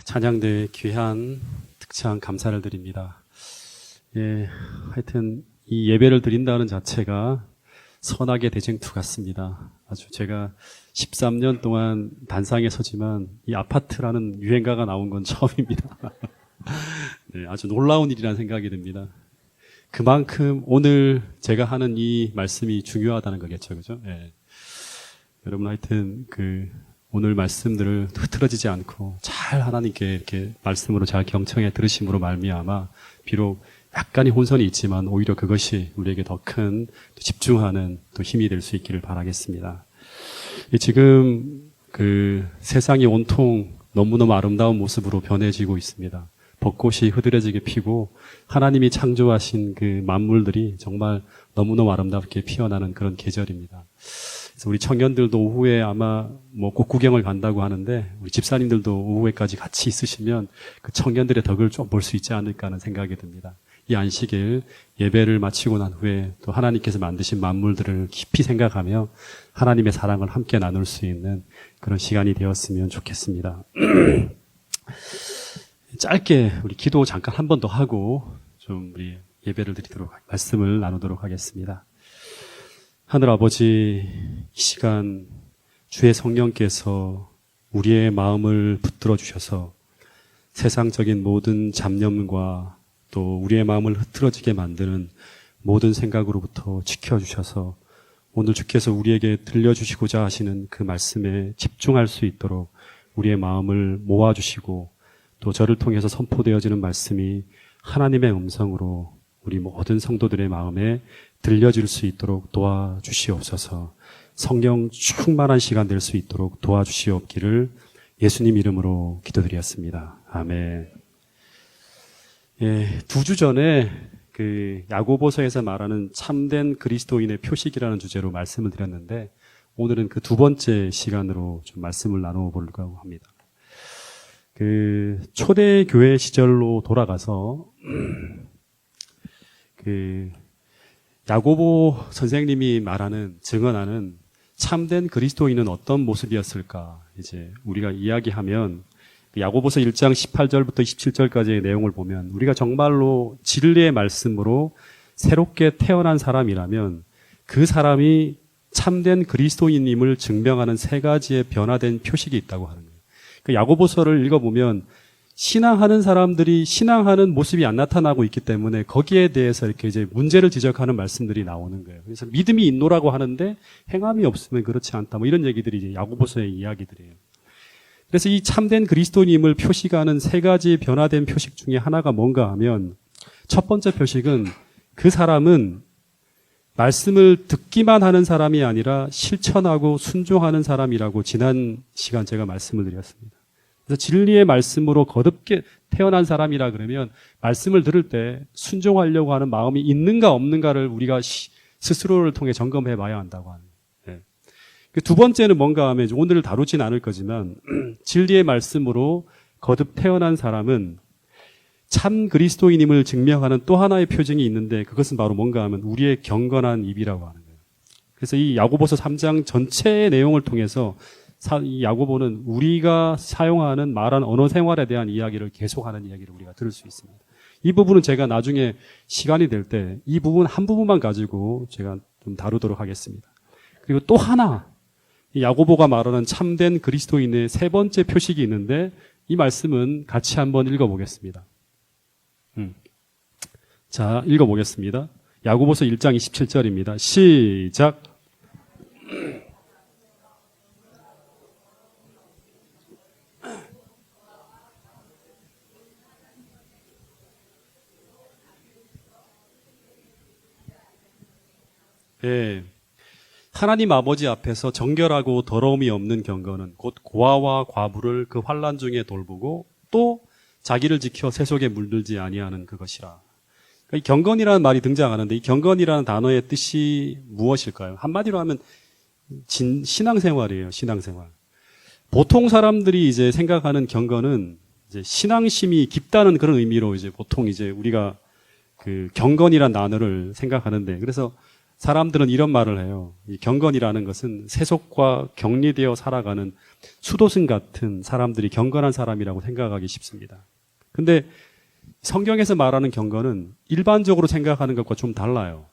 찬양대회 귀한 특창 감사를 드립니다. 하여튼 이 예배를 드린다는 자체가 선악의 대쟁투 같습니다. 아주 제가 13년 동안 단상에 서지만 이 아파트라는 유행가가 나온 건 처음입니다. 네, 아주 놀라운 일이라는 생각이 듭니다. 그만큼 오늘 제가 하는 이 말씀이 중요하다는 거겠죠, 그죠? 네. 여러분 하여튼 오늘 말씀들을 흐트러지지 않고 잘 하나님께 이렇게 말씀으로 잘 경청해 들으심으로 말미암아 비록 약간의 혼선이 있지만 오히려 그것이 우리에게 더 큰 집중하는 또 힘이 될 수 있기를 바라겠습니다. 지금 세상이 온통 너무너무 아름다운 모습으로 변해지고 있습니다. 벚꽃이 흐드러지게 피고 하나님이 창조하신 그 만물들이 정말 너무너무 아름답게 피어나는 그런 계절입니다. 그래서 우리 청년들도 오후에 아마 꽃 구경을 간다고 하는데 우리 집사님들도 오후에까지 같이 있으시면 그 청년들의 덕을 좀 볼 수 있지 않을까 하는 생각이 듭니다. 이 안식일 예배를 마치고 난 후에 또 하나님께서 만드신 만물들을 깊이 생각하며 하나님의 사랑을 함께 나눌 수 있는 그런 시간이 되었으면 좋겠습니다. 짧게 우리 기도 잠깐 한 번 더 하고 좀 우리 예배를 드리도록 말씀을 나누도록 하겠습니다. 하늘 아버지, 이 시간 주의 성령께서 우리의 마음을 붙들어 주셔서 세상적인 모든 잡념과 또 우리의 마음을 흐트러지게 만드는 모든 생각으로부터 지켜주셔서 오늘 주께서 우리에게 들려주시고자 하시는 그 말씀에 집중할 수 있도록 우리의 마음을 모아주시고 또 저를 통해서 선포되어지는 말씀이 하나님의 음성으로 우리 모든 성도들의 마음에 들려질 수 있도록 도와주시옵소서. 성령 충만한 시간 될 수 있도록 도와주시옵기를 예수님 이름으로 기도드렸습니다. 아멘. 두 주 전에 야고보서에서 말하는 참된 그리스도인의 표식이라는 주제로 말씀을 드렸는데 오늘은 그 두 번째 시간으로 좀 말씀을 나눠보려고 합니다. 초대교회 시절로 돌아가서 야고보 선생님이 증언하는 참된 그리스도인은 어떤 모습이었을까 이제 우리가 이야기하면 야고보서 1장 18절부터 27절까지의 내용을 보면 우리가 정말로 진리의 말씀으로 새롭게 태어난 사람이라면 그 사람이 참된 그리스도인임을 증명하는 세 가지의 변화된 표식이 있다고 하는 거예요. 야고보서를 읽어보면 신앙하는 사람들이 신앙하는 모습이 안 나타나고 있기 때문에 거기에 대해서 이렇게 이제 문제를 지적하는 말씀들이 나오는 거예요. 그래서 믿음이 있노라고 하는데 행함이 없으면 그렇지 않다. 뭐 이런 얘기들이 이제 야고보서의 이야기들이에요. 그래서 이 참된 그리스도인임을 표시하는 세 가지 변화된 표식 중에 하나가 뭔가 하면 첫 번째 표식은 그 사람은 말씀을 듣기만 하는 사람이 아니라 실천하고 순종하는 사람이라고 지난 시간 제가 말씀을 드렸습니다. 그래서 진리의 말씀으로 거듭게 태어난 사람이라 그러면 말씀을 들을 때 순종하려고 하는 마음이 있는가 없는가를 우리가 스스로를 통해 점검해 봐야 한다고 하는 거예요. 두 번째는 뭔가 하면 오늘 다루진 않을 거지만 진리의 말씀으로 거듭 태어난 사람은 참 그리스도인임을 증명하는 또 하나의 표징이 있는데 그것은 바로 뭔가 하면 우리의 경건한 입이라고 하는 거예요. 그래서 이 야고보서 3장 전체의 내용을 통해서 이 야고보는 우리가 사용하는 말하는 언어 생활에 대한 이야기를 계속하는 이야기를 우리가 들을 수 있습니다. 이 부분은 제가 나중에 시간이 될 때 이 부분 한 부분만 가지고 제가 좀 다루도록 하겠습니다. 그리고 또 하나 이 야고보가 말하는 참된 그리스도인의 세 번째 표식이 있는데 이 말씀은 같이 한번 읽어보겠습니다. 자, 읽어보겠습니다. 야고보서 1장 27절입니다. 시작. 네. 하나님 아버지 앞에서 정결하고 더러움이 없는 경건은 곧 고아와 과부를 그 환난 중에 돌보고 또 자기를 지켜 세속에 물들지 아니하는 그것이라. 그러니까 이 경건이라는 말이 등장하는데 이 경건이라는 단어의 뜻이 무엇일까요? 한마디로 하면 신앙생활이에요. 신앙생활. 보통 사람들이 이제 생각하는 경건은 이제 신앙심이 깊다는 그런 의미로 이제 보통 이제 우리가 경건이라는 단어를 생각하는데 그래서 사람들은 이런 말을 해요. 이 경건이라는 것은 세속과 격리되어 살아가는 수도승 같은 사람들이 경건한 사람이라고 생각하기 쉽습니다. 근데 성경에서 말하는 경건은 일반적으로 생각하는 것과 좀 달라요.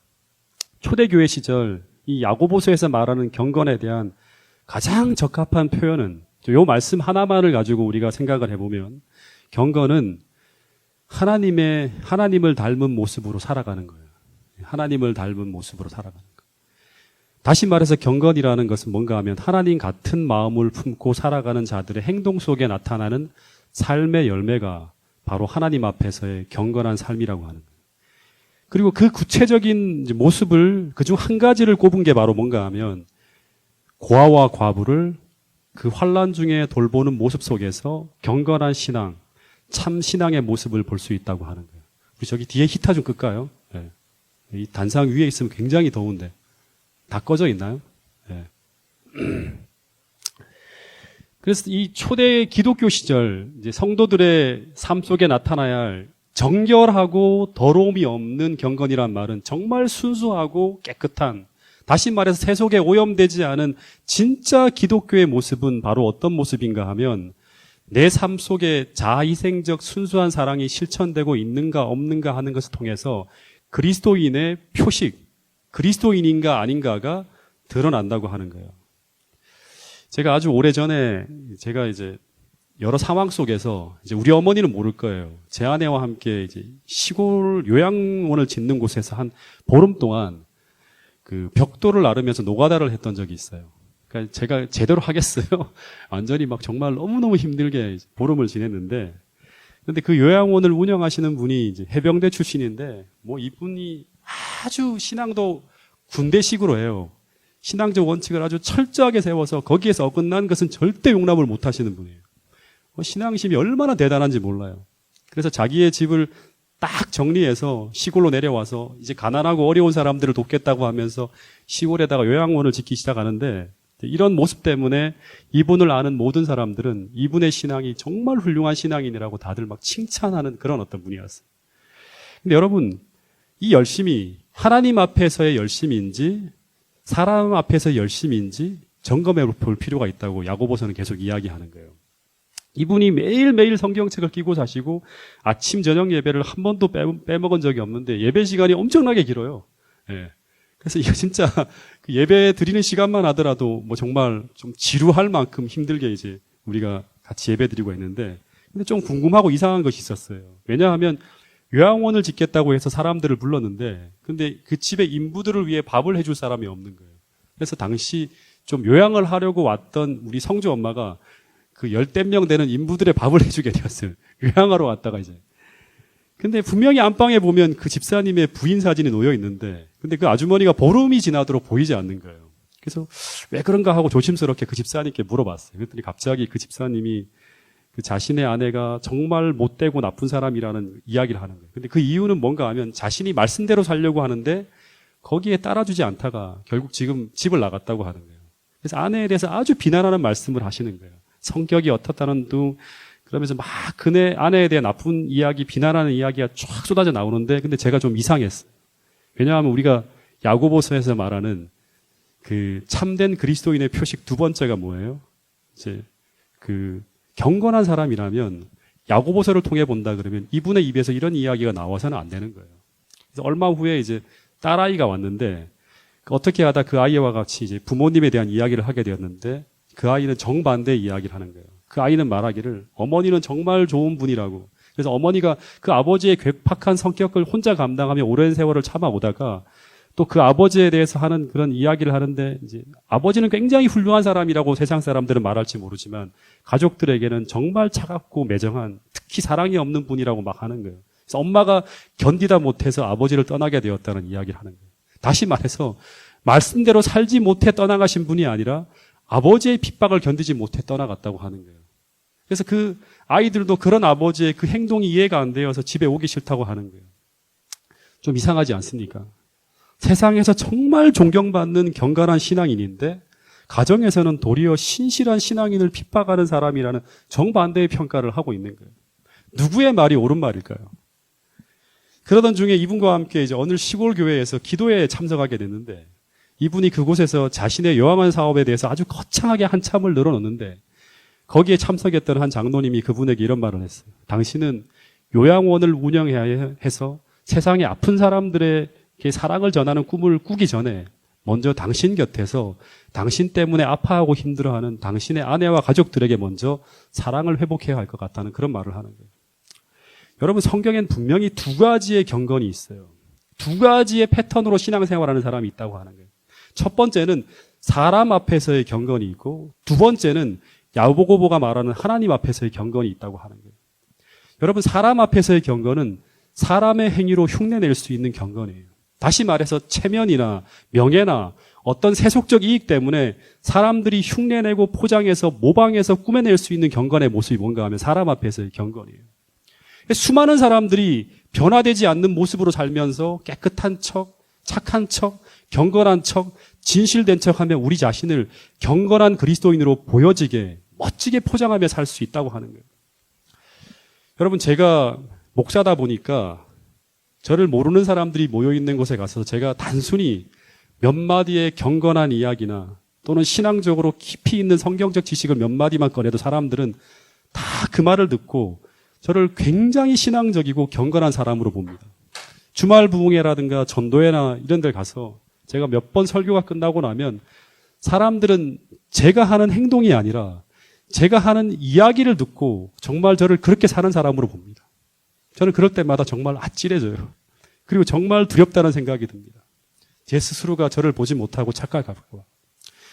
초대교회 시절 이 야고보서에서 말하는 경건에 대한 가장 적합한 표현은 이 말씀 하나만을 가지고 우리가 생각을 해보면 경건은 하나님을 닮은 모습으로 살아가는 거예요. 하나님을 닮은 모습으로 살아가는 거예요. 다시 말해서 경건이라는 것은 뭔가 하면 하나님 같은 마음을 품고 살아가는 자들의 행동 속에 나타나는 삶의 열매가 바로 하나님 앞에서의 경건한 삶이라고 하는 거예요. 그리고 그 구체적인 모습을 그중 한 가지를 꼽은 게 바로 뭔가 하면 고아와 과부를 그 환난 중에 돌보는 모습 속에서 경건한 신앙, 참 신앙의 모습을 볼 수 있다고 하는 거예요. 우리 저기 뒤에 히터 좀 끌까요? 네. 이 단상 위에 있으면 굉장히 더운데 다 꺼져 있나요? 네. 그래서 이 초대 기독교 시절 이제 성도들의 삶 속에 나타나야 할 정결하고 더러움이 없는 경건이란 말은 정말 순수하고 깨끗한, 다시 말해서 세속에 오염되지 않은 진짜 기독교의 모습은 바로 어떤 모습인가 하면 내 삶 속에 자아희생적 순수한 사랑이 실천되고 있는가 없는가 하는 것을 통해서 그리스도인의 표식, 그리스도인인가 아닌가가 드러난다고 하는 거예요. 제가 아주 오래전에 제가 이제 여러 상황 속에서 이제 우리 어머니는 모를 거예요. 제 아내와 함께 이제 시골 요양원을 짓는 곳에서 한 보름 동안 그 벽돌을 나르면서 노가다를 했던 적이 있어요. 그러니까 제가 제대로 하겠어요? 완전히 막 정말 너무너무 힘들게 보름을 지냈는데, 근데 그 요양원을 운영하시는 분이 이제 해병대 출신인데, 뭐 이분이 아주 신앙도 군대식으로 해요. 신앙적 원칙을 아주 철저하게 세워서 거기에서 어긋난 것은 절대 용납을 못 하시는 분이에요. 신앙심이 얼마나 대단한지 몰라요. 그래서 자기의 집을 딱 정리해서 시골로 내려와서 이제 가난하고 어려운 사람들을 돕겠다고 하면서 시골에다가 요양원을 짓기 시작하는데, 이런 모습 때문에 이분을 아는 모든 사람들은 이분의 신앙이 정말 훌륭한 신앙인이라고 다들 막 칭찬하는 그런 어떤 분이었어요. 근데 여러분, 이 열심이 하나님 앞에서의 열심인지 사람 앞에서의 열심인지 점검해 볼 필요가 있다고 야고보서는 계속 이야기하는 거예요. 이분이 매일매일 성경책을 끼고 사시고 아침 저녁 예배를 한 번도 빼먹은 적이 없는데 예배 시간이 엄청나게 길어요. 예. 그래서 이거 진짜 그 예배 드리는 시간만 하더라도 뭐 정말 좀 지루할 만큼 힘들게 이제 우리가 같이 예배 드리고 있는데, 근데 좀 궁금하고 이상한 것이 있었어요. 왜냐하면 요양원을 짓겠다고 해서 사람들을 불렀는데, 근데 그 집의 인부들을 위해 밥을 해줄 사람이 없는 거예요. 그래서 당시 좀 요양을 하려고 왔던 우리 성주 엄마가 그 열댓 명 되는 인부들의 밥을 해주게 되었어요. 요양하러 왔다가 이제. 근데 분명히 안방에 보면 그 집사님의 부인 사진이 놓여 있는데, 근데 그 아주머니가 보름이 지나도록 보이지 않는 거예요. 그래서 왜 그런가 하고 조심스럽게 그 집사님께 물어봤어요. 그랬더니 갑자기 그 집사님이 그 자신의 아내가 정말 못되고 나쁜 사람이라는 이야기를 하는 거예요. 근데 그 이유는 뭔가 하면 자신이 말씀대로 살려고 하는데 거기에 따라주지 않다가 결국 지금 집을 나갔다고 하는 거예요. 그래서 아내에 대해서 아주 비난하는 말씀을 하시는 거예요. 성격이 어떻다는 둥, 그러면서 막 그네 아내에 대해 나쁜 이야기, 비난하는 이야기가 쫙 쏟아져 나오는데, 근데 제가 좀 이상했어요. 왜냐하면 우리가 야고보서에서 말하는 그 참된 그리스도인의 표식 두 번째가 뭐예요? 이제 그 경건한 사람이라면 야고보서를 통해 본다 그러면 이분의 입에서 이런 이야기가 나와서는 안 되는 거예요. 그래서 얼마 후에 이제 딸아이가 왔는데 어떻게 하다 그 아이와 같이 이제 부모님에 대한 이야기를 하게 되었는데, 그 아이는 정반대의 이야기를 하는 거예요. 그 아이는 말하기를 어머니는 정말 좋은 분이라고. 그래서 어머니가 그 아버지의 괴팍한 성격을 혼자 감당하며 오랜 세월을 참아오다가 또 그 아버지에 대해서 하는 그런 이야기를 하는데, 이제 아버지는 굉장히 훌륭한 사람이라고 세상 사람들은 말할지 모르지만 가족들에게는 정말 차갑고 매정한, 특히 사랑이 없는 분이라고 막 하는 거예요. 그래서 엄마가 견디다 못해서 아버지를 떠나게 되었다는 이야기를 하는 거예요. 다시 말해서 말씀대로 살지 못해 떠나가신 분이 아니라 아버지의 핍박을 견디지 못해 떠나갔다고 하는 거예요. 그래서 그 아이들도 그런 아버지의 그 행동이 이해가 안 되어서 집에 오기 싫다고 하는 거예요. 좀 이상하지 않습니까? 세상에서 정말 존경받는 경건한 신앙인인데 가정에서는 도리어 신실한 신앙인을 핍박하는 사람이라는 정반대의 평가를 하고 있는 거예요. 누구의 말이 옳은 말일까요? 그러던 중에 이분과 함께 이제 어느 시골 교회에서 기도회에 참석하게 됐는데 이분이 그곳에서 자신의 요양원 사업에 대해서 아주 거창하게 한참을 늘어놓는데 거기에 참석했던 한 장로님이 그분에게 이런 말을 했어요. 당신은 요양원을 운영해야 해서 세상에 아픈 사람들에게 사랑을 전하는 꿈을 꾸기 전에 먼저 당신 곁에서 당신 때문에 아파하고 힘들어하는 당신의 아내와 가족들에게 먼저 사랑을 회복해야 할 것 같다는 그런 말을 하는 거예요. 여러분, 성경엔 분명히 두 가지의 경건이 있어요. 두 가지의 패턴으로 신앙생활하는 사람이 있다고 하는 거예요. 첫 번째는 사람 앞에서의 경건이 있고 두 번째는 야고보가 말하는 하나님 앞에서의 경건이 있다고 하는 거예요. 여러분, 사람 앞에서의 경건은 사람의 행위로 흉내낼 수 있는 경건이에요. 다시 말해서 체면이나 명예나 어떤 세속적 이익 때문에 사람들이 흉내내고 포장해서 모방해서 꾸며낼 수 있는 경건의 모습이 뭔가 하면 사람 앞에서의 경건이에요. 수많은 사람들이 변화되지 않는 모습으로 살면서 깨끗한 척, 착한 척, 경건한 척, 진실된 척 하면 우리 자신을 경건한 그리스도인으로 보여지게 멋지게 포장하며 살 수 있다고 하는 거예요. 여러분, 제가 목사다 보니까 저를 모르는 사람들이 모여있는 곳에 가서 제가 단순히 몇 마디의 경건한 이야기나 또는 신앙적으로 깊이 있는 성경적 지식을 몇 마디만 꺼내도 사람들은 다 그 말을 듣고 저를 굉장히 신앙적이고 경건한 사람으로 봅니다. 주말 부흥회라든가 전도회나 이런 데 가서 제가 몇 번 설교가 끝나고 나면 사람들은 제가 하는 행동이 아니라 제가 하는 이야기를 듣고 정말 저를 그렇게 사는 사람으로 봅니다. 저는 그럴 때마다 정말 아찔해져요. 그리고 정말 두렵다는 생각이 듭니다. 제 스스로가 저를 보지 못하고 착각할까 봐.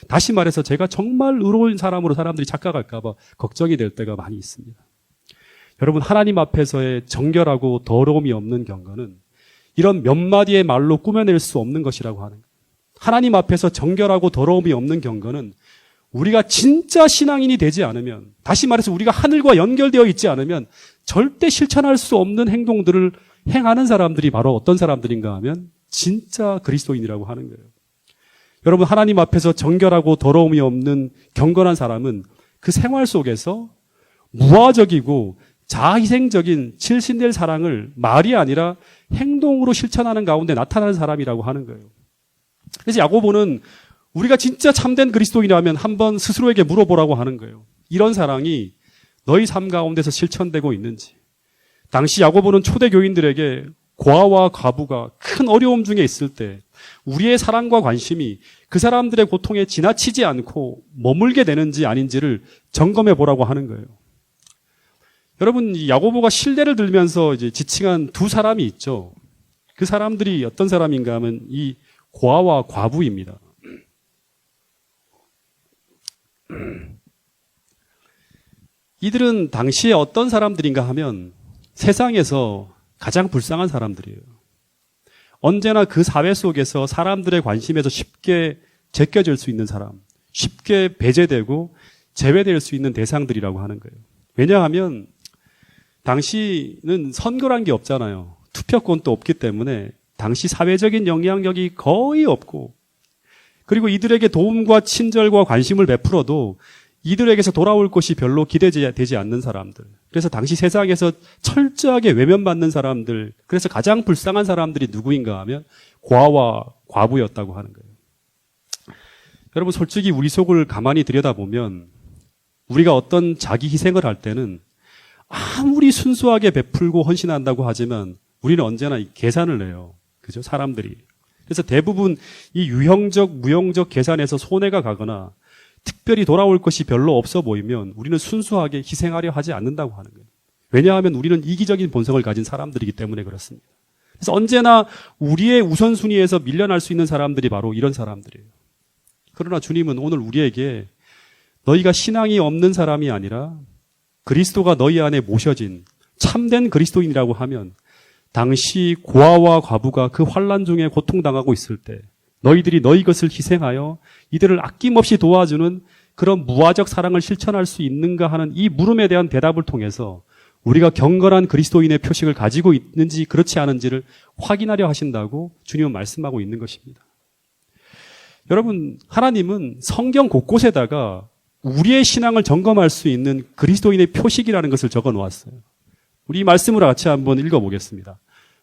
다시 말해서 제가 정말 의로운 사람으로 사람들이 착각할까 봐 걱정이 될 때가 많이 있습니다. 여러분, 하나님 앞에서의 정결하고 더러움이 없는 경건은 이런 몇 마디의 말로 꾸며낼 수 없는 것이라고 하는 거예요. 하나님 앞에서 정결하고 더러움이 없는 경건은 우리가 진짜 신앙인이 되지 않으면, 다시 말해서 우리가 하늘과 연결되어 있지 않으면 절대 실천할 수 없는 행동들을 행하는 사람들이 바로 어떤 사람들인가 하면 진짜 그리스도인이라고 하는 거예요. 여러분, 하나님 앞에서 정결하고 더러움이 없는 경건한 사람은 그 생활 속에서 무화적이고 자아희생적인 질신될 사랑을 말이 아니라 행동으로 실천하는 가운데 나타나는 사람이라고 하는 거예요. 그래서 야고보는 우리가 진짜 참된 그리스도인이라면 한번 스스로에게 물어보라고 하는 거예요. 이런 사랑이 너희 삶 가운데서 실천되고 있는지. 당시 야고보는 초대 교인들에게 고아와 과부가 큰 어려움 중에 있을 때 우리의 사랑과 관심이 그 사람들의 고통에 지나치지 않고 머물게 되는지 아닌지를 점검해 보라고 하는 거예요. 여러분, 이 야고보가 실례를 들면서 이제 지칭한 두 사람이 있죠. 그 사람들이 어떤 사람인가 하면 이 고아와 과부입니다. 이들은 당시에 어떤 사람들인가 하면 세상에서 가장 불쌍한 사람들이에요. 언제나 그 사회 속에서 사람들의 관심에서 쉽게 제껴질 수 있는 사람, 쉽게 배제되고 제외될 수 있는 대상들이라고 하는 거예요. 왜냐하면 당시는 선거란 게 없잖아요. 투표권도 없기 때문에 당시 사회적인 영향력이 거의 없고, 그리고 이들에게 도움과 친절과 관심을 베풀어도 이들에게서 돌아올 것이 별로 기대되지 않는 사람들. 그래서 당시 세상에서 철저하게 외면받는 사람들, 그래서 가장 불쌍한 사람들이 누구인가 하면 고아와 과부였다고 하는 거예요. 여러분, 솔직히 우리 속을 가만히 들여다보면 우리가 어떤 자기 희생을 할 때는 아무리 순수하게 베풀고 헌신한다고 하지만 우리는 언제나 계산을 내요. 그죠? 사람들이. 그래서 대부분 이 유형적, 무형적 계산에서 손해가 가거나 특별히 돌아올 것이 별로 없어 보이면 우리는 순수하게 희생하려 하지 않는다고 하는 거예요. 왜냐하면 우리는 이기적인 본성을 가진 사람들이기 때문에 그렇습니다. 그래서 언제나 우리의 우선순위에서 밀려날 수 있는 사람들이 바로 이런 사람들이에요. 그러나 주님은 오늘 우리에게 너희가 신앙이 없는 사람이 아니라 그리스도가 너희 안에 모셔진 참된 그리스도인이라고 하면 당시 고아와 과부가 그 환난 중에 고통당하고 있을 때 너희들이 너희 것을 희생하여 이들을 아낌없이 도와주는 그런 무화적 사랑을 실천할 수 있는가 하는 이 물음에 대한 대답을 통해서 우리가 경건한 그리스도인의 표식을 가지고 있는지 그렇지 않은지를 확인하려 하신다고 주님은 말씀하고 있는 것입니다. 여러분, 하나님은 성경 곳곳에다가 우리의 신앙을 점검할 수 있는 그리스도인의 표식이라는 것을 적어 놓았어요. 우리 이 말씀을 같이 한번 읽어보겠습니다.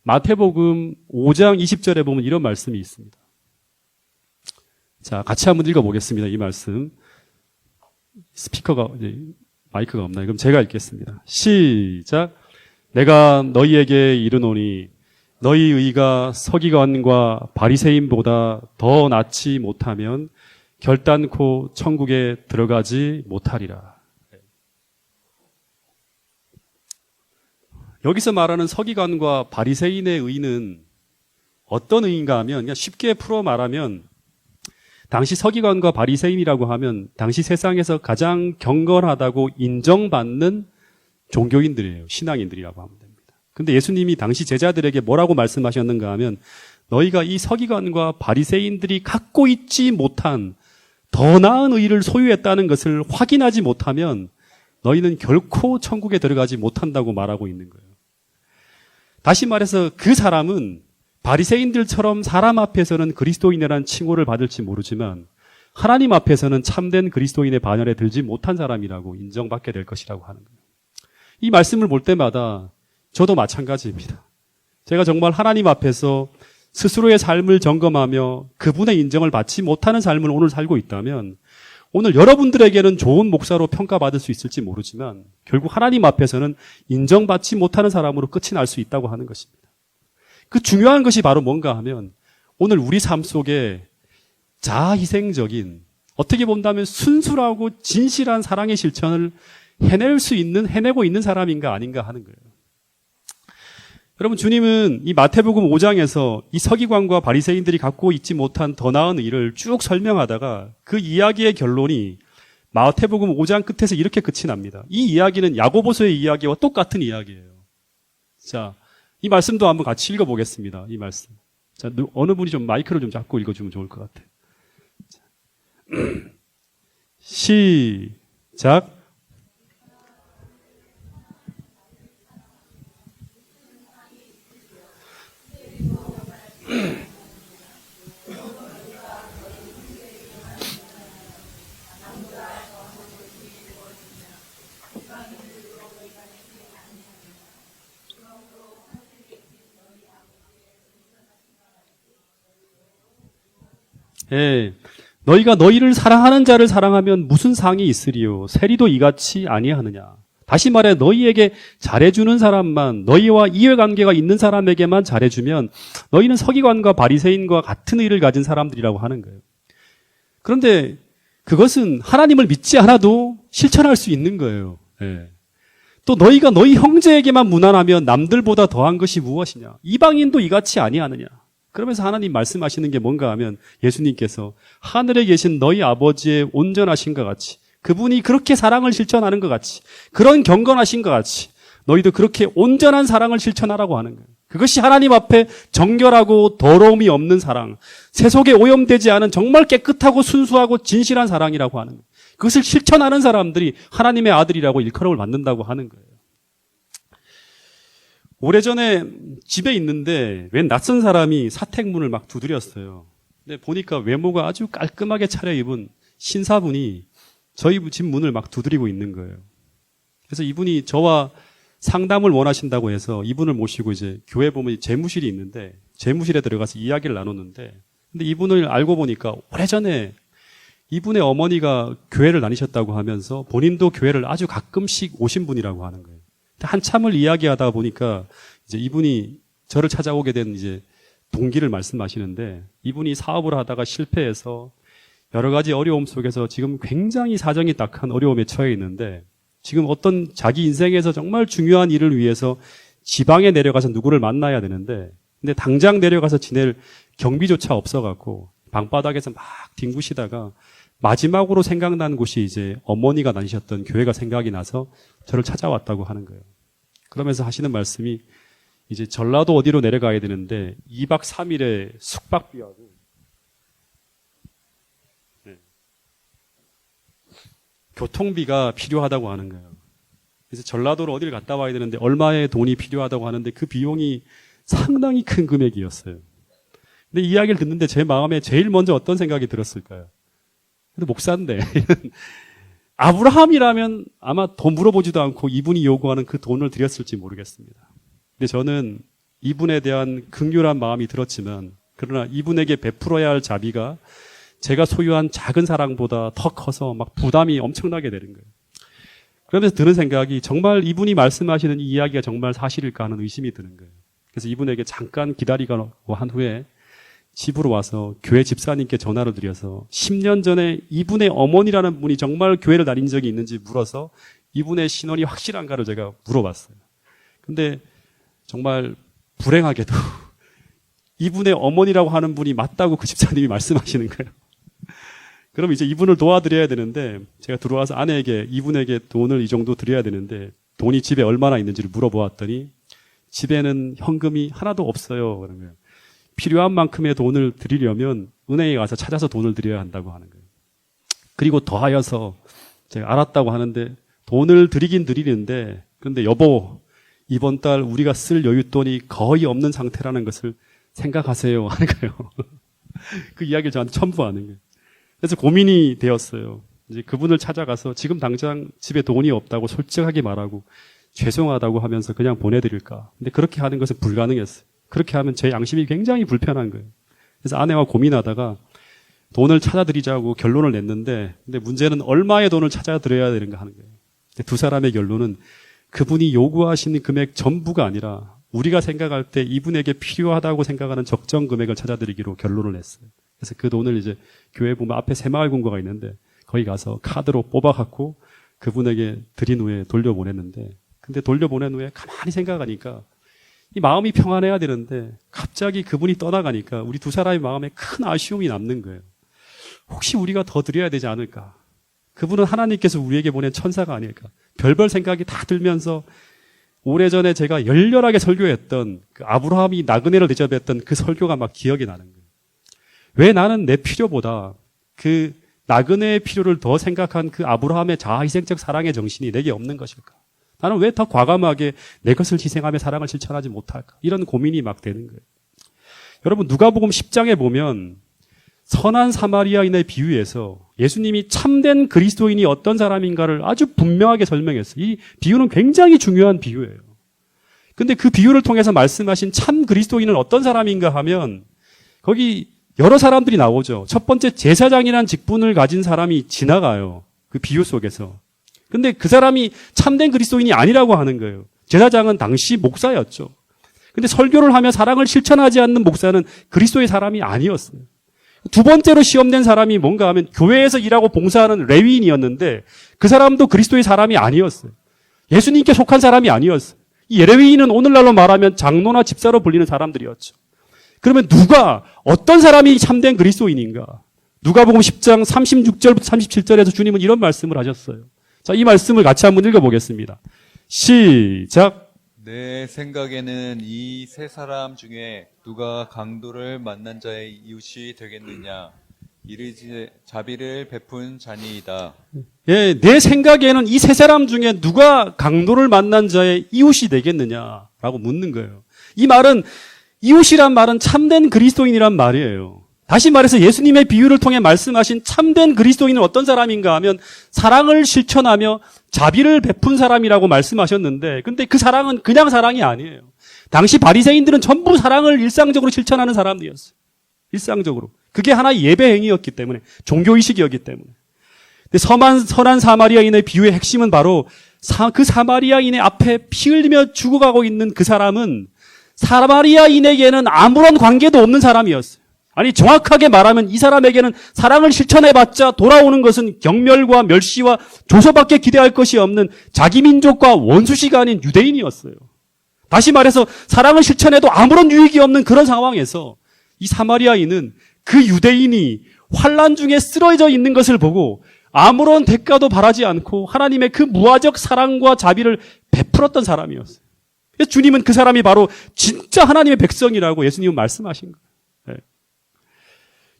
마태복음 5장 20절에 보면 이런 말씀이 있습니다. 자, 같이 한번 읽어보겠습니다. 이 말씀. 마이크가 없나요? 그럼 제가 읽겠습니다. 시작. 내가 너희에게 이르노니 너희 의가 서기관과 바리새인보다 더 낫지 못하면 결단코 천국에 들어가지 못하리라. 여기서 말하는 서기관과 바리새인의 의는 어떤 의인가 하면 그냥 쉽게 풀어 말하면 당시 서기관과 바리새인이라고 하면 당시 세상에서 가장 경건하다고 인정받는 종교인들이에요. 신앙인들이라고 하면 됩니다. 근데 예수님이 당시 제자들에게 뭐라고 말씀하셨는가 하면 너희가 이 서기관과 바리새인들이 갖고 있지 못한 더 나은 의를 소유했다는 것을 확인하지 못하면 너희는 결코 천국에 들어가지 못한다고 말하고 있는 거예요. 다시 말해서 그 사람은 바리새인들처럼 사람 앞에서는 그리스도인이라는 칭호를 받을지 모르지만 하나님 앞에서는 참된 그리스도인의 반열에 들지 못한 사람이라고 인정받게 될 것이라고 하는 거예요. 이 말씀을 볼 때마다 저도 마찬가지입니다. 제가 정말 하나님 앞에서 스스로의 삶을 점검하며 그분의 인정을 받지 못하는 삶을 오늘 살고 있다면 오늘 여러분들에게는 좋은 목사로 평가받을 수 있을지 모르지만 결국 하나님 앞에서는 인정받지 못하는 사람으로 끝이 날 수 있다고 하는 것입니다. 그 중요한 것이 바로 뭔가 하면 오늘 우리 삶 속에 자아희생적인 어떻게 본다면 순수하고 진실한 사랑의 실천을 해내고 있는 사람인가 아닌가 하는 거예요. 여러분 주님은 이 마태복음 5장에서 이 서기관과 바리새인들이 갖고 있지 못한 더 나은 의를 쭉 설명하다가 그 이야기의 결론이 마태복음 5장 끝에서 이렇게 끝이 납니다. 이 이야기는 야고보서의 이야기와 똑같은 이야기예요. 자, 이 말씀도 한번 같이 읽어보겠습니다. 이 말씀. 자, 어느 분이 좀 마이크를 좀 잡고 읽어주면 좋을 것 같아요. 시작. 예, 너희가 너희를 사랑하는 자를 사랑하면 무슨 상이 있으리요? 세리도 이같이 아니하느냐? 다시 말해 너희에게 잘해주는 사람만, 너희와 이해관계가 있는 사람에게만 잘해주면 너희는 서기관과 바리새인과 같은 의를 가진 사람들이라고 하는 거예요. 그런데 그것은 하나님을 믿지 않아도 실천할 수 있는 거예요. 예. 또 너희가 너희 형제에게만 무난하면 남들보다 더한 것이 무엇이냐? 이방인도 이같이 아니하느냐? 그러면서 하나님 말씀하시는 게 뭔가 하면 예수님께서 하늘에 계신 너희 아버지의 온전하신 것 같이 그분이 그렇게 사랑을 실천하는 것 같이 그런 경건하신 것 같이 너희도 그렇게 온전한 사랑을 실천하라고 하는 거예요. 그것이 하나님 앞에 정결하고 더러움이 없는 사랑, 세속에 오염되지 않은 정말 깨끗하고 순수하고 진실한 사랑이라고 하는 거예요. 그것을 실천하는 사람들이 하나님의 아들이라고 일컬음을 받는다고 하는 거예요. 오래전에 집에 있는데 웬 낯선 사람이 사택문을 막 두드렸어요. 근데 보니까 외모가 아주 깔끔하게 차려입은 신사분이 저희 집 문을 막 두드리고 있는 거예요. 그래서 이분이 저와 상담을 원하신다고 해서 이분을 모시고 이제 교회 보면 재무실이 있는데 재무실에 들어가서 이야기를 나눴는데 근데 이분을 알고 보니까 오래전에 이분의 어머니가 교회를 다니셨다고 하면서 본인도 교회를 아주 가끔씩 오신 분이라고 하는 거예요. 한참을 이야기하다 보니까 이제 이분이 저를 찾아오게 된 이제 동기를 말씀하시는데 이분이 사업을 하다가 실패해서 여러 가지 어려움 속에서 지금 굉장히 사정이 딱한 어려움에 처해 있는데 지금 어떤 자기 인생에서 정말 중요한 일을 위해서 지방에 내려가서 누구를 만나야 되는데 근데 당장 내려가서 지낼 경비조차 없어갖고 방바닥에서 막 뒹구시다가 마지막으로 생각난 곳이 이제 어머니가 다니셨던 교회가 생각이 나서 저를 찾아왔다고 하는 거예요. 그러면서 하시는 말씀이 이제 전라도 어디로 내려가야 되는데 2박 3일의 숙박비하고 교통비가 필요하다고 하는 거예요. 그래서 전라도로 어디를 갔다 와야 되는데 얼마의 돈이 필요하다고 하는데 그 비용이 상당히 큰 금액이었어요. 근데 이 이야기를 듣는데 제 마음에 제일 먼저 어떤 생각이 들었을까요? 근데 목사인데 아브라함이라면 아마 돈 물어보지도 않고 이분이 요구하는 그 돈을 드렸을지 모르겠습니다. 근데 저는 이분에 대한 긍휼한 마음이 들었지만 그러나 이분에게 베풀어야 할 자비가 제가 소유한 작은 사랑보다 더 커서 막 부담이 엄청나게 되는 거예요. 그러면서 드는 생각이 정말 이분이 말씀하시는 이 이야기가 정말 사실일까 하는 의심이 드는 거예요. 그래서 이분에게 잠깐 기다리고 한 후에 집으로 와서 교회 집사님께 전화를 드려서 10년 전에 이분의 어머니라는 분이 정말 교회를 다닌 적이 있는지 물어서 이분의 신원이 확실한가를 제가 물어봤어요. 근데 정말 불행하게도 이분의 어머니라고 하는 분이 맞다고 그 집사님이 말씀하시는 거예요. 그럼 이제 이분을 도와드려야 되는데 제가 들어와서 아내에게 이분에게 돈을 이 정도 드려야 되는데 돈이 집에 얼마나 있는지를 물어보았더니 집에는 현금이 하나도 없어요. 그런 거예요. 필요한 만큼의 돈을 드리려면 은행에 가서 찾아서 돈을 드려야 한다고 하는 거예요. 그리고 더하여서 제가 알았다고 하는데 돈을 드리긴 드리는데 그런데 여보 이번 달 우리가 쓸 여윳돈이 거의 없는 상태라는 것을 생각하세요 하는 거예요. 그 이야기를 저한테 첨부하는 거예요. 그래서 고민이 되었어요. 이제 그분을 찾아가서 지금 당장 집에 돈이 없다고 솔직하게 말하고 죄송하다고 하면서 그냥 보내드릴까. 근데 그렇게 하는 것은 불가능했어요. 그렇게 하면 제 양심이 굉장히 불편한 거예요. 그래서 아내와 고민하다가 돈을 찾아드리자고 결론을 냈는데 근데 문제는 얼마의 돈을 찾아드려야 되는가 하는 거예요. 두 사람의 결론은 그분이 요구하시는 금액 전부가 아니라 우리가 생각할 때 이분에게 필요하다고 생각하는 적정 금액을 찾아드리기로 결론을 냈어요. 그래서 그 돈을 이제 교회 보면 앞에 새마을금고가 있는데 거기 가서 카드로 뽑아갖고 그분에게 드린 후에 돌려보냈는데 근데 돌려보낸 후에 가만히 생각하니까 이 마음이 평안해야 되는데 갑자기 그분이 떠나가니까 우리 두 사람의 마음에 큰 아쉬움이 남는 거예요. 혹시 우리가 더 드려야 되지 않을까? 그분은 하나님께서 우리에게 보낸 천사가 아닐까? 별별 생각이 다 들면서 오래전에 제가 열렬하게 설교했던 그 아브라함이 나그네를 대접했던 그 설교가 막 기억이 나는 거예요. 왜 나는 내 필요보다 그 나그네의 필요를 더 생각한 그 아브라함의 자아희생적 사랑의 정신이 내게 없는 것일까? 나는 왜 더 과감하게 내 것을 희생하며 사랑을 실천하지 못할까? 이런 고민이 막 되는 거예요. 여러분 누가복음 10장에 보면 선한 사마리아인의 비유에서 예수님이 참된 그리스도인이 어떤 사람인가를 아주 분명하게 설명했어요. 이 비유는 굉장히 중요한 비유예요. 근데 그 비유를 통해서 말씀하신 참 그리스도인은 어떤 사람인가 하면 거기 여러 사람들이 나오죠. 첫 번째 제사장이라는 직분을 가진 사람이 지나가요. 그 비유 속에서. 근데 그 사람이 참된 그리스도인이 아니라고 하는 거예요. 제사장은 당시 목사였죠. 근데 설교를 하며 사랑을 실천하지 않는 목사는 그리스도의 사람이 아니었어요. 두 번째로 시험된 사람이 뭔가 하면 교회에서 일하고 봉사하는 레위인이었는데 그 사람도 그리스도의 사람이 아니었어요. 예수님께 속한 사람이 아니었어요. 이 레위인은 오늘날로 말하면 장로나 집사로 불리는 사람들이었죠. 그러면 누가 어떤 사람이 참된 그리스도인인가? 누가복음 10장 36절부터 37절에서 주님은 이런 말씀을 하셨어요. 자, 이 말씀을 같이 한번 읽어보겠습니다. 시작. 내 생각에는 이 세 사람 중에 누가 강도를 만난 자의 이웃이 되겠느냐? 이르지 자비를 베푼 자니이다. 예, 내 생각에는 이 세 사람 중에 누가 강도를 만난 자의 이웃이 되겠느냐라고 묻는 거예요. 이 말은 이웃이란 말은 참된 그리스도인이란 말이에요. 다시 말해서 예수님의 비유를 통해 말씀하신 참된 그리스도인은 어떤 사람인가 하면 사랑을 실천하며 자비를 베푼 사람이라고 말씀하셨는데 근데 그 사랑은 그냥 사랑이 아니에요. 당시 바리새인들은 전부 사랑을 일상적으로 실천하는 사람들이었어요. 일상적으로. 그게 하나의 예배 행위였기 때문에 종교의식이었기 때문에. 근데 선한 사마리아인의 비유의 핵심은 바로 그 사마리아인의 앞에 피 흘리며 죽어가고 있는 그 사람은 사마리아인에게는 아무런 관계도 없는 사람이었어요. 아니 정확하게 말하면 이 사람에게는 사랑을 실천해봤자 돌아오는 것은 경멸과 멸시와 조소밖에 기대할 것이 없는 자기 민족과 원수시가 아닌 유대인이었어요. 다시 말해서 사랑을 실천해도 아무런 유익이 없는 그런 상황에서 이 사마리아인은 그 유대인이 환난 중에 쓰러져 있는 것을 보고 아무런 대가도 바라지 않고 하나님의 그 무화적 사랑과 자비를 베풀었던 사람이었어요. 그래서 주님은 그 사람이 바로 진짜 하나님의 백성이라고 예수님은 말씀하신 거예요.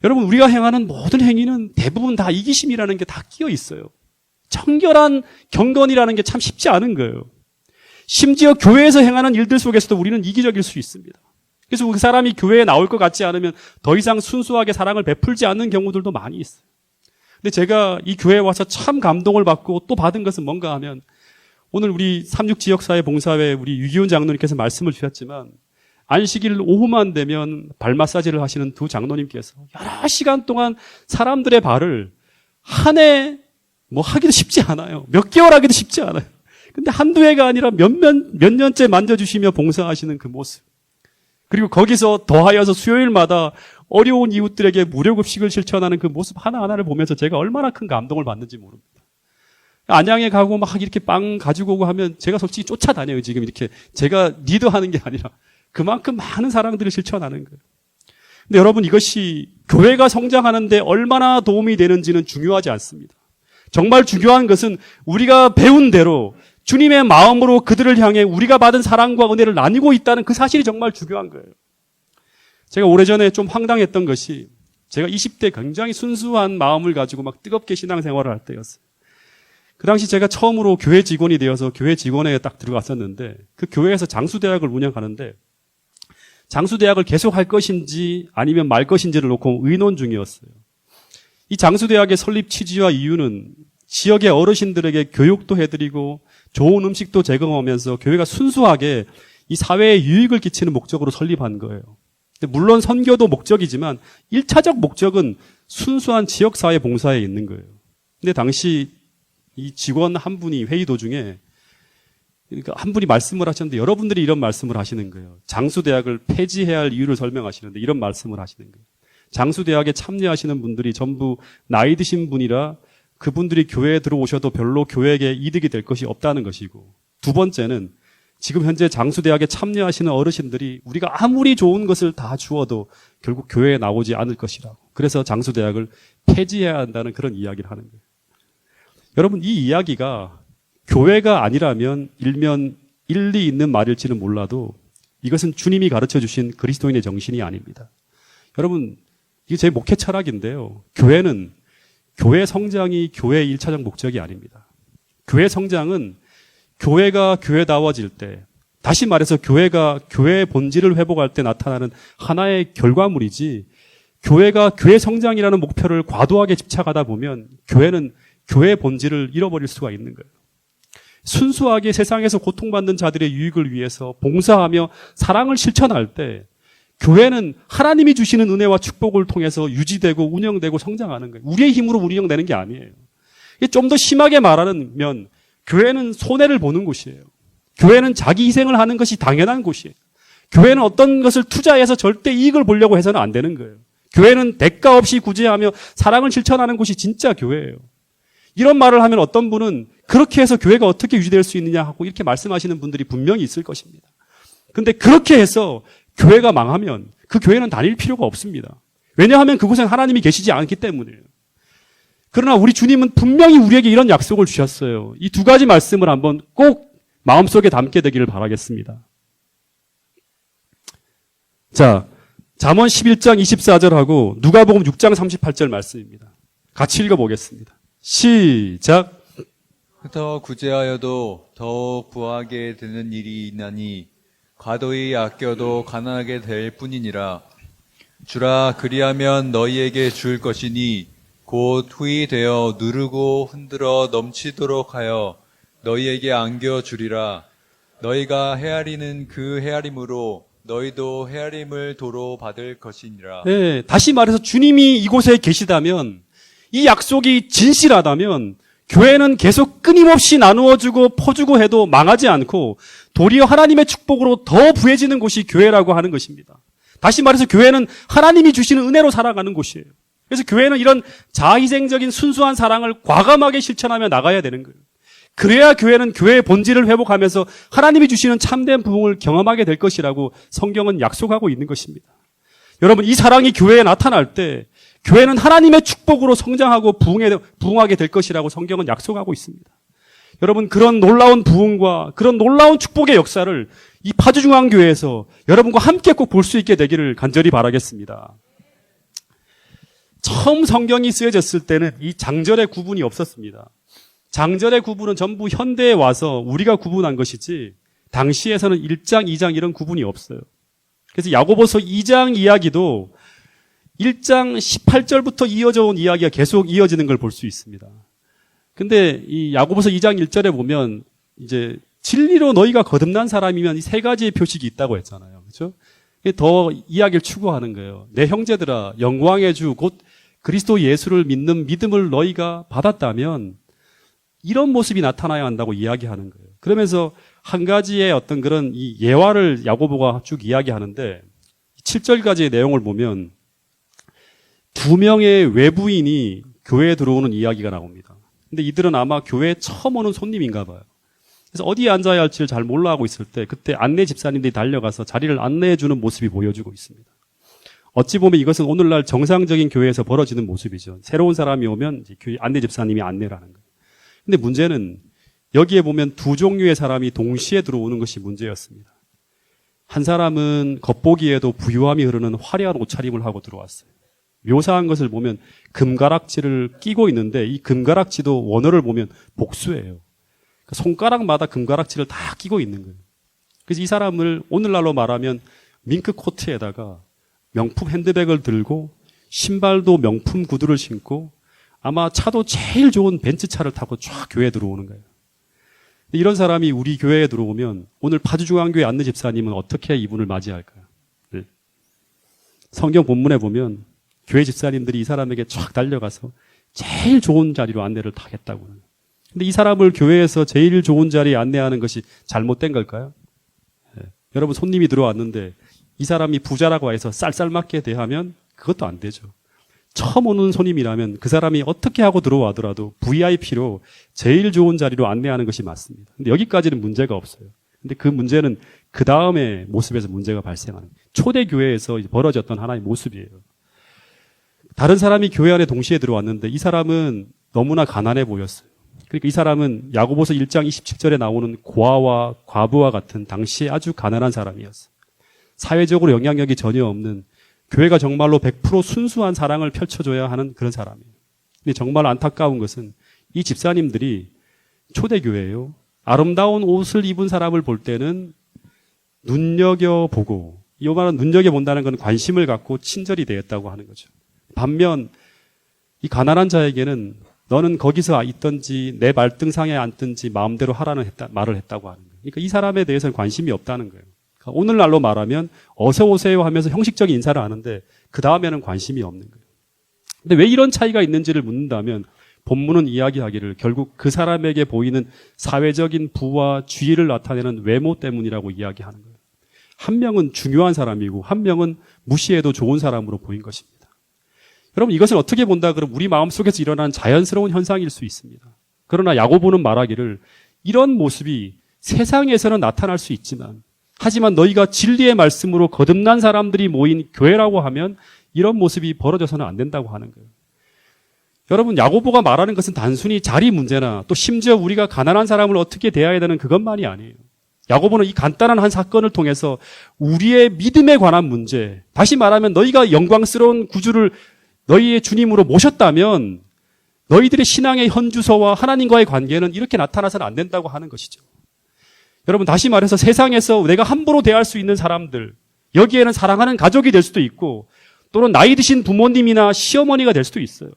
여러분 우리가 행하는 모든 행위는 대부분 다 이기심이라는 게 다 끼어 있어요. 청결한 경건이라는 게 참 쉽지 않은 거예요. 심지어 교회에서 행하는 일들 속에서도 우리는 이기적일 수 있습니다. 그래서 그 사람이 교회에 나올 것 같지 않으면 더 이상 순수하게 사랑을 베풀지 않는 경우들도 많이 있어요. 근데 제가 이 교회에 와서 참 감동을 받고 또 받은 것은 뭔가 하면 오늘 우리 36지역사회 봉사회 우리 유기훈 장로님께서 말씀을 주셨지만 안식일 오후만 되면 발 마사지를 하시는 두 장로님께서 여러 시간 동안 사람들의 발을 한 해 뭐 하기도 쉽지 않아요. 몇 개월 하기도 쉽지 않아요. 근데 한두 해가 아니라 몇 년째 만져주시며 봉사하시는 그 모습. 그리고 거기서 더하여서 수요일마다 어려운 이웃들에게 무료급식을 실천하는 그 모습 하나하나를 보면서 제가 얼마나 큰 감동을 받는지 모릅니다. 안양에 가고 막 이렇게 빵 가지고 오고 하면 제가 솔직히 쫓아다녀요. 지금 이렇게 제가 리드하는 게 아니라 그만큼 많은 사랑들을 실천하는 거예요. 근데 여러분 이것이 교회가 성장하는데 얼마나 도움이 되는지는 중요하지 않습니다. 정말 중요한 것은 우리가 배운 대로 주님의 마음으로 그들을 향해 우리가 받은 사랑과 은혜를 나누고 있다는 그 사실이 정말 중요한 거예요. 제가 오래전에 좀 황당했던 것이 제가 20대 굉장히 순수한 마음을 가지고 막 뜨겁게 신앙생활을 할 때였어요. 그 당시 제가 처음으로 교회 직원이 되어서 교회 직원에 딱 들어갔었는데 그 교회에서 장수대학을 운영하는데 장수대학을 계속할 것인지 아니면 말 것인지를 놓고 의논 중이었어요. 이 장수대학의 설립 취지와 이유는 지역의 어르신들에게 교육도 해드리고 좋은 음식도 제공하면서 교회가 순수하게 이 사회에 유익을 끼치는 목적으로 설립한 거예요. 물론 선교도 목적이지만 1차적 목적은 순수한 지역사회 봉사에 있는 거예요. 근데 당시 이 직원 한 분이 회의 도중에 그러니까 한 분이 말씀을 하셨는데 여러분들이 이런 말씀을 하시는 거예요. 장수대학을 폐지해야 할 이유를 설명하시는데 이런 말씀을 하시는 거예요. 장수대학에 참여하시는 분들이 전부 나이 드신 분이라 그분들이 교회에 들어오셔도 별로 교회에게 이득이 될 것이 없다는 것이고 두 번째는 지금 현재 장수대학에 참여하시는 어르신들이 우리가 아무리 좋은 것을 다 주어도 결국 교회에 나오지 않을 것이라고. 그래서 장수대학을 폐지해야 한다는 그런 이야기를 하는 거예요. 여러분 이 이야기가 교회가 아니라면 일면 일리 있는 말일지는 몰라도 이것은 주님이 가르쳐 주신 그리스도인의 정신이 아닙니다. 여러분 이게 제 목회 철학인데요. 교회는 교회 성장이 교회의 1차적 목적이 아닙니다. 교회 성장은 교회가 교회다워질 때, 다시 말해서 교회가 교회의 본질을 회복할 때 나타나는 하나의 결과물이지, 교회가 교회 성장이라는 목표를 과도하게 집착하다 보면 교회는 교회의 본질을 잃어버릴 수가 있는 거예요. 순수하게 세상에서 고통받는 자들의 유익을 위해서 봉사하며 사랑을 실천할 때 교회는 하나님이 주시는 은혜와 축복을 통해서 유지되고 운영되고 성장하는 거예요. 우리의 힘으로 운영되는 게 아니에요. 좀 더 심하게 말하면 교회는 손해를 보는 곳이에요. 교회는 자기 희생을 하는 것이 당연한 곳이에요. 교회는 어떤 것을 투자해서 절대 이익을 보려고 해서는 안 되는 거예요. 교회는 대가 없이 구제하며 사랑을 실천하는 곳이 진짜 교회예요. 이런 말을 하면 어떤 분은 그렇게 해서 교회가 어떻게 유지될 수 있느냐 하고 이렇게 말씀하시는 분들이 분명히 있을 것입니다. 근데 그렇게 해서 교회가 망하면 그 교회는 다닐 필요가 없습니다. 왜냐하면 그곳엔 하나님이 계시지 않기 때문이에요. 그러나 우리 주님은 분명히 우리에게 이런 약속을 주셨어요. 이 두 가지 말씀을 한번 꼭 마음속에 담게 되기를 바라겠습니다. 자, 잠언 11장 24절하고 누가복음 6장 38절 말씀입니다. 같이 읽어보겠습니다. 시작. 더 구제하여도 더욱 부하게 되는 일이 있나니 과도히 아껴도 가난하게 될 뿐이니라. 주라 그리하면 너희에게 줄 것이니 곧 후이 되어 누르고 흔들어 넘치도록 하여 너희에게 안겨 주리라. 너희가 헤아리는 그 헤아림으로 너희도 헤아림을 도로 받을 것이니라. 네, 다시 말해서 주님이 이곳에 계시다면, 이 약속이 진실하다면 교회는 계속 끊임없이 나누어주고 퍼주고 해도 망하지 않고 도리어 하나님의 축복으로 더 부해지는 곳이 교회라고 하는 것입니다. 다시 말해서 교회는 하나님이 주시는 은혜로 살아가는 곳이에요. 그래서 교회는 이런 자희생적인 순수한 사랑을 과감하게 실천하며 나가야 되는 거예요. 그래야 교회는 교회의 본질을 회복하면서 하나님이 주시는 참된 부흥을 경험하게 될 것이라고 성경은 약속하고 있는 것입니다. 여러분, 이 사랑이 교회에 나타날 때 교회는 하나님의 축복으로 성장하고 부흥하게 될 것이라고 성경은 약속하고 있습니다. 여러분, 그런 놀라운 부흥과 그런 놀라운 축복의 역사를 이 파주중앙교회에서 여러분과 함께 꼭 볼 수 있게 되기를 간절히 바라겠습니다. 처음 성경이 쓰여졌을 때는 이 장절의 구분이 없었습니다. 장절의 구분은 전부 현대에 와서 우리가 구분한 것이지 당시에서는 1장, 2장 이런 구분이 없어요. 그래서 야고보서 2장 이야기도 1장 18절부터 이어져 온 이야기가 계속 이어지는 걸 볼 수 있습니다. 근데 이 야고보서 2장 1절에 보면 이제 진리로 너희가 거듭난 사람이면 이 세 가지의 표식이 있다고 했잖아요. 그렇죠? 더 이야기를 추구하는 거예요. 내 형제들아, 영광의 주, 곧 그리스도 예수를 믿는 믿음을 너희가 받았다면 이런 모습이 나타나야 한다고 이야기하는 거예요. 그러면서 한 가지의 어떤 그런 이 예화를 야고보가 쭉 이야기하는데 7절까지의 내용을 보면 2명의 외부인이 교회에 들어오는 이야기가 나옵니다. 근데 이들은 아마 교회에 처음 오는 손님인가 봐요. 그래서 어디에 앉아야 할지를 잘 몰라 하고 있을 때 그때 안내 집사님들이 달려가서 자리를 안내해 주는 모습이 보여주고 있습니다. 어찌 보면 이것은 오늘날 정상적인 교회에서 벌어지는 모습이죠. 새로운 사람이 오면 이제 교회 안내 집사님이 안내를 하는 거예요. 근데 문제는 여기에 보면 두 종류의 사람이 동시에 들어오는 것이 문제였습니다. 한 사람은 겉보기에도 부유함이 흐르는 화려한 옷차림을 하고 들어왔어요. 묘사한 것을 보면 금가락지를 끼고 있는데 이 금가락지도 원어를 보면 복수예요. 손가락마다 금가락지를 다 끼고 있는 거예요. 그래서 이 사람을 오늘날로 말하면 밍크 코트에다가 명품 핸드백을 들고 신발도 명품 구두를 신고 아마 차도 제일 좋은 벤츠차를 타고 쫙 교회에 들어오는 거예요. 이런 사람이 우리 교회에 들어오면 오늘 파주중앙교회 안내 집사님은 어떻게 이분을 맞이할까요? 네. 성경 본문에 보면 교회 집사님들이 이 사람에게 쫙 달려가서 제일 좋은 자리로 안내를 하겠다고 해요. 근데 이 사람을 교회에서 제일 좋은 자리에 안내하는 것이 잘못된 걸까요? 네. 여러분 손님이 들어왔는데 이 사람이 부자라고 해서 쌀쌀맞게 대하면 그것도 안 되죠. 처음 오는 손님이라면 그 사람이 어떻게 하고 들어와더라도 VIP로 제일 좋은 자리로 안내하는 것이 맞습니다. 근데 여기까지는 문제가 없어요. 근데 그 문제는 그 다음의 모습에서 문제가 발생하는 초대교회에서 벌어졌던 하나의 모습이에요. 다른 사람이 교회 안에 동시에 들어왔는데 이 사람은 너무나 가난해 보였어요. 그러니까 이 사람은 야고보서 1장 27절에 나오는 고아와 과부와 같은 당시에 아주 가난한 사람이었어요. 사회적으로 영향력이 전혀 없는 교회가 정말로 100% 순수한 사랑을 펼쳐줘야 하는 그런 사람이에요. 근데 정말 안타까운 것은 이 집사님들이 초대교회예요. 아름다운 옷을 입은 사람을 볼 때는 눈여겨보고, 이 말은 눈여겨본다는 건 관심을 갖고 친절이 되었다고 하는 거죠. 반면 이 가난한 자에게는 너는 거기서 있든지 내 말등상에 앉든지 마음대로 하라는 말을 했다고 하는 거예요. 그러니까 이 사람에 대해서는 관심이 없다는 거예요. 그러니까 오늘날로 말하면 어서 오세요 하면서 형식적인 인사를 하는데 그 다음에는 관심이 없는 거예요. 근데 왜 이런 차이가 있는지를 묻는다면 본문은 이야기하기를 결국 그 사람에게 보이는 사회적인 부와 지위를 나타내는 외모 때문이라고 이야기하는 거예요. 한 명은 중요한 사람이고 한 명은 무시해도 좋은 사람으로 보인 것입니다. 여러분 이것을 어떻게 본다 그러면 우리 마음속에서 일어나는 자연스러운 현상일 수 있습니다. 그러나 야고보는 말하기를 이런 모습이 세상에서는 나타날 수 있지만 하지만 너희가 진리의 말씀으로 거듭난 사람들이 모인 교회라고 하면 이런 모습이 벌어져서는 안 된다고 하는 거예요. 여러분 야고보가 말하는 것은 단순히 자리 문제나 또 심지어 우리가 가난한 사람을 어떻게 대해야 되는 그것만이 아니에요. 야고보는 이 간단한 한 사건을 통해서 우리의 믿음에 관한 문제, 다시 말하면 너희가 영광스러운 구주를 너희의 주님으로 모셨다면 너희들의 신앙의 현주소와 하나님과의 관계는 이렇게 나타나서는 안 된다고 하는 것이죠. 여러분 다시 말해서 세상에서 내가 함부로 대할 수 있는 사람들, 여기에는 사랑하는 가족이 될 수도 있고 또는 나이 드신 부모님이나 시어머니가 될 수도 있어요.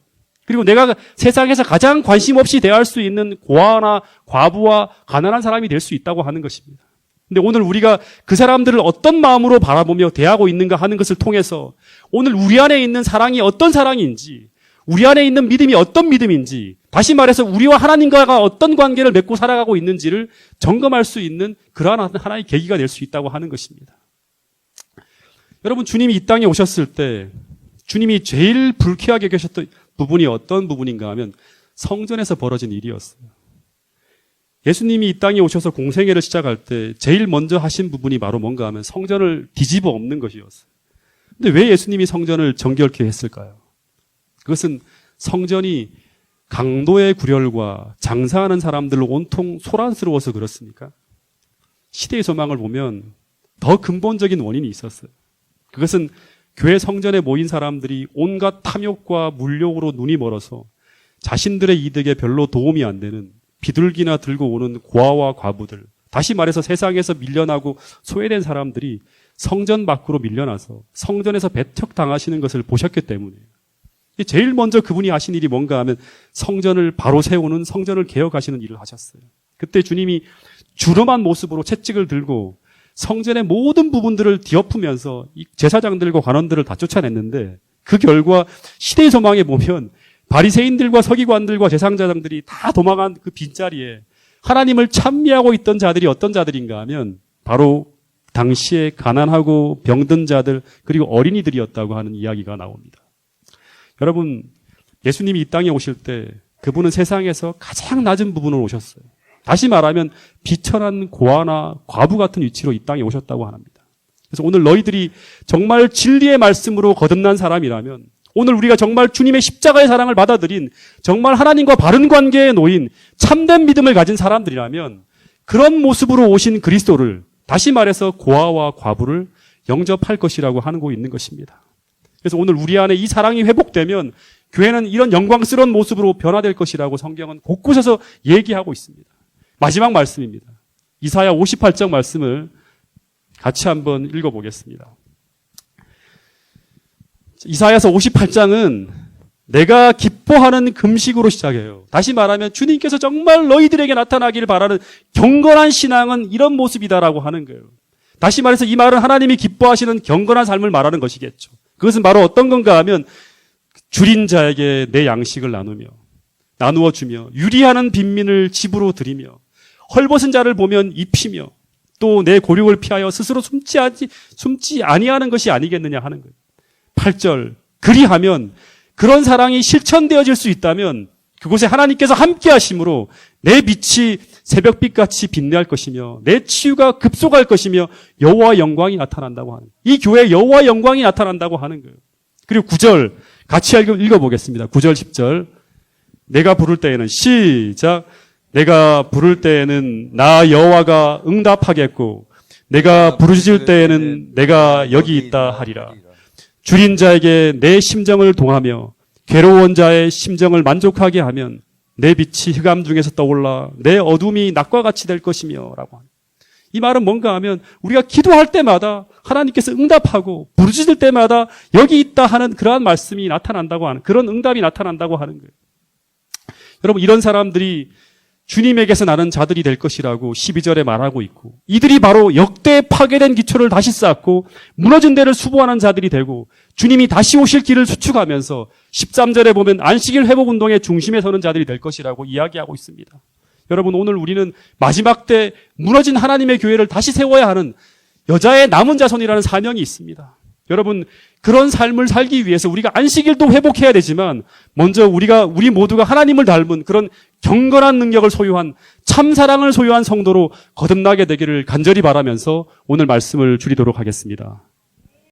그리고 내가 세상에서 가장 관심 없이 대할 수 있는 고아나 과부와 가난한 사람이 될 수 있다고 하는 것입니다. 근데 오늘 우리가 그 사람들을 어떤 마음으로 바라보며 대하고 있는가 하는 것을 통해서 오늘 우리 안에 있는 사랑이 어떤 사랑인지, 우리 안에 있는 믿음이 어떤 믿음인지, 다시 말해서 우리와 하나님과가 어떤 관계를 맺고 살아가고 있는지를 점검할 수 있는 그러한 하나의 계기가 될 수 있다고 하는 것입니다. 여러분 주님이 이 땅에 오셨을 때 주님이 제일 불쾌하게 계셨던 부분이 어떤 부분인가 하면 성전에서 벌어진 일이었어요. 예수님이 이 땅에 오셔서 공생애를 시작할 때 제일 먼저 하신 부분이 바로 뭔가 하면 성전을 뒤집어 엎는 것이었어요. 근데 왜 예수님이 성전을 정결케 했을까요? 그것은 성전이 강도의 구렬과 장사하는 사람들로 온통 소란스러워서 그렇습니까? 시대의 소망을 보면 더 근본적인 원인이 있었어요. 그것은 교회 성전에 모인 사람들이 온갖 탐욕과 물욕으로 눈이 멀어서 자신들의 이득에 별로 도움이 안 되는 비둘기나 들고 오는 고아와 과부들, 다시 말해서 세상에서 밀려나고 소외된 사람들이 성전 밖으로 밀려나서 성전에서 배척당하시는 것을 보셨기 때문이에요. 제일 먼저 그분이 하신 일이 뭔가 하면 성전을 바로 세우는, 성전을 개혁하시는 일을 하셨어요. 그때 주님이 주름한 모습으로 채찍을 들고 성전의 모든 부분들을 뒤엎으면서 이 제사장들과 관원들을 다 쫓아냈는데 그 결과 시대의 소망에 보면 바리새인들과 서기관들과 제사장들이 다 도망한 그 빈자리에 하나님을 찬미하고 있던 자들이 어떤 자들인가 하면 바로 당시에 가난하고 병든 자들 그리고 어린이들이었다고 하는 이야기가 나옵니다. 여러분, 예수님이 이 땅에 오실 때 그분은 세상에서 가장 낮은 부분으로 오셨어요. 다시 말하면 비천한 고아나 과부 같은 위치로 이 땅에 오셨다고 합니다. 그래서 오늘 너희들이 정말 진리의 말씀으로 거듭난 사람이라면, 오늘 우리가 정말 주님의 십자가의 사랑을 받아들인, 정말 하나님과 바른 관계에 놓인 참된 믿음을 가진 사람들이라면 그런 모습으로 오신 그리스도를, 다시 말해서 고아와 과부를 영접할 것이라고 하고 있는 것입니다. 그래서 오늘 우리 안에 이 사랑이 회복되면 교회는 이런 영광스러운 모습으로 변화될 것이라고 성경은 곳곳에서 얘기하고 있습니다. 마지막 말씀입니다. 이사야 58장 말씀을 같이 한번 읽어보겠습니다. 이사야서 58장은 내가 기뻐하는 금식으로 시작해요. 다시 말하면 주님께서 정말 너희들에게 나타나기를 바라는 경건한 신앙은 이런 모습이다라고 하는 거예요. 다시 말해서 이 말은 하나님이 기뻐하시는 경건한 삶을 말하는 것이겠죠. 그것은 바로 어떤 건가 하면 줄인 자에게 내 양식을 나누어 주며 유리하는 빈민을 집으로 들이며 헐벗은 자를 보면 입히며 또 내 고륙을 피하여 스스로 숨지 아니하는 것이 아니겠느냐 하는 거예요. 8절, 그리하면 그런 사랑이 실천되어질 수 있다면 그곳에 하나님께서 함께 하심으로 내 빛이 새벽빛같이 빛날 것이며 내 치유가 급속할 것이며 여호와의 영광이 나타난다고 하는 거예요. 이 교회에 여호와의 영광이 나타난다고 하는 거예요. 그리고 9절 같이 읽어보겠습니다. 9절 10절 내가 부를 때에는 시작 내가 부를 때에는 나 여호와가 응답하겠고 내가 부르짖을 때에는 내가 여기 있다 하리라. 줄인 자에게 내 심정을 동하며 괴로운 자의 심정을 만족하게 하면 내 빛이 흑암 중에서 떠올라 내 어둠이 낮과 같이 될 것이며 라고 합니다. 이 말은 뭔가 하면 우리가 기도할 때마다 하나님께서 응답하고 부르짖을 때마다 여기 있다 하는 그러한 말씀이 나타난다고 하는, 그런 응답이 나타난다고 하는 거예요. 여러분, 이런 사람들이 주님에게서 나는 자들이 될 것이라고 12절에 말하고 있고, 이들이 바로 역대 파괴된 기초를 다시 쌓고 무너진 데를 수보하는 자들이 되고 주님이 다시 오실 길을 수축하면서 13절에 보면 안식일 회복 운동의 중심에 서는 자들이 될 것이라고 이야기하고 있습니다. 여러분, 오늘 우리는 마지막 때 무너진 하나님의 교회를 다시 세워야 하는 여자의 남은 자손이라는 사명이 있습니다. 여러분, 그런 삶을 살기 위해서 우리가 안식일도 회복해야 되지만 먼저 우리 모두가 하나님을 닮은 그런 경건한 능력을 소유한 참사랑을 소유한 성도로 거듭나게 되기를 간절히 바라면서 오늘 말씀을 줄이도록 하겠습니다.